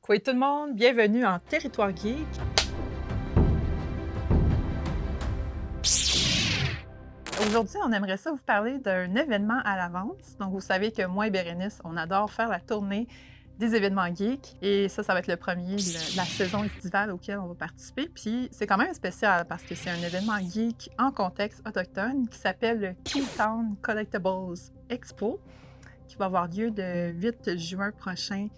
Quoi tout le monde, bienvenue en Territoire Geek. Aujourd'hui, on aimerait ça vous parler d'un événement à l'avance. Donc, vous savez que moi et Bérénice, on adore faire la tournée des événements geeks. Et ça va être le premier de la saison estivale auquel on va participer. Puis, c'est quand même spécial parce que c'est un événement geek en contexte autochtone qui s'appelle le Keytown Collectibles Expo, qui va avoir lieu le 8 juin prochain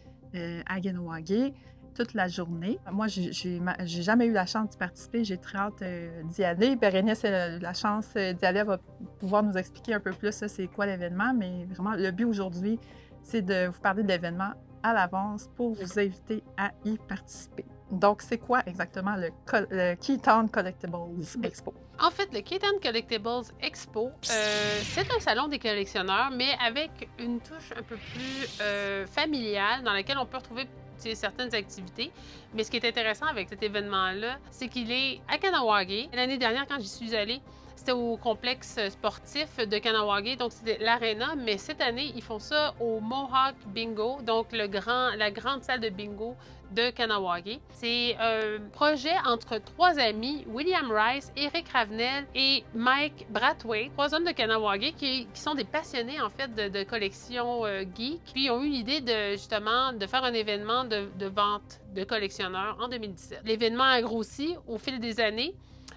à Ganawagé, toute la journée. Moi, j'ai jamais eu la chance d'y participer. J'ai très hâte d'y aller. Bérénice a eu la chance d'y aller. Elle va pouvoir nous expliquer un peu plus ça, c'est quoi l'événement. Mais vraiment, le but aujourd'hui, c'est de vous parler de l'événement à l'avance pour vous inviter à y participer. Donc, c'est quoi exactement le Keytown Collectibles Expo? En fait, le Keytown Collectibles Expo, c'est un salon des collectionneurs, mais avec une touche un peu plus familiale dans laquelle on peut retrouver certaines activités. Mais ce qui est intéressant avec cet événement-là, c'est qu'il est à Kahnawake. L'année dernière, quand j'y suis allée, c'était au complexe sportif de Kahnawake, donc c'était l'aréna, mais cette année, ils font ça au Mohawk Bingo, donc la grande salle de bingo de Kahnawake. C'est un projet entre trois amis, William Rice, Eric Ravenel et Mike Brathwaite, trois hommes de Kahnawake qui sont des passionnés en fait de collection geek. Puis ils ont eu l'idée de justement de faire un événement de vente de collectionneurs en 2017. L'événement a grossi au fil des années,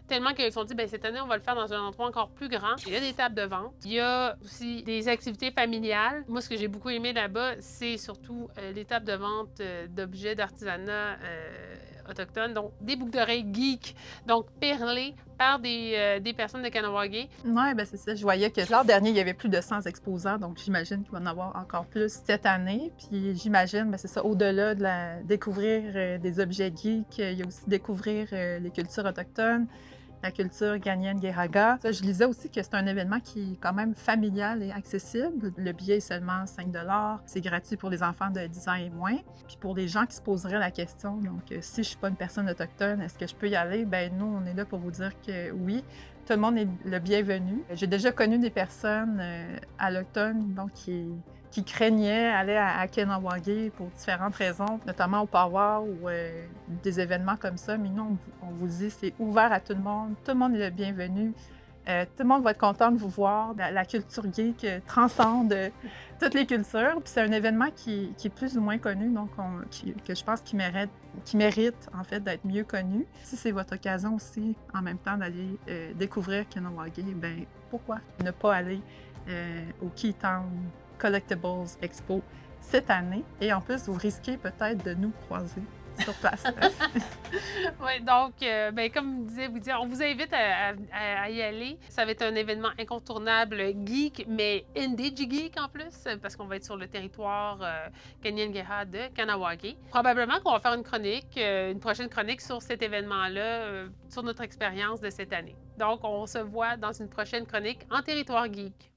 tellement qu'ils se sont dit, ben cette année, on va le faire dans un endroit encore plus grand. Il y a des tables de vente. Il y a aussi des activités familiales. Moi, ce que j'ai beaucoup aimé là-bas, c'est surtout les tables de vente d'objets d'artisanat autochtones, donc des boucles d'oreilles geeks, donc perlées par des personnes de Kahnawake. Oui, ben c'est ça. Je voyais que l'an dernier, il y avait plus de 100 exposants, donc j'imagine qu'il va en avoir encore plus cette année. Puis j'imagine, ben c'est ça, au-delà de découvrir des objets geeks, il y a aussi découvrir les cultures autochtones, la culture Ghanaienne-Guéraga. Ça, je lisais aussi que c'est un événement qui est quand même familial et accessible. Le billet est seulement 5 $. C'est gratuit pour les enfants de 10 ans et moins. Puis pour les gens qui se poseraient la question, donc si je suis pas une personne autochtone, est-ce que je peux y aller? Ben nous, on est là pour vous dire que oui. Tout le monde est le bienvenu. J'ai déjà connu des personnes allochtones donc, qui craignaient aller à Kahnawake pour différentes raisons, notamment au Power ou des événements comme ça. Mais nous, on vous dit, c'est ouvert à tout le monde. Tout le monde est le bienvenu. Tout le monde va être content de vous voir. La culture geek transcende toutes les cultures. Puis c'est un événement qui est plus ou moins connu, donc que je pense qui mérite en fait d'être mieux connu. Si c'est votre occasion aussi, en même temps, d'aller découvrir Kahnawake, ben pourquoi ne pas aller au Keytown Collectibles Expo cette année? Et en plus, vous risquez peut-être de nous croiser sur place. Oui, donc, ben, comme disait Woody, on vous invite à y aller. Ça va être un événement incontournable geek, mais indie geek en plus, parce qu'on va être sur le territoire Kanien'kehá:ka de Kahnawake. Probablement qu'on va faire une chronique, une prochaine chronique sur cet événement-là, sur notre expérience de cette année. Donc, on se voit dans une prochaine chronique en territoire geek.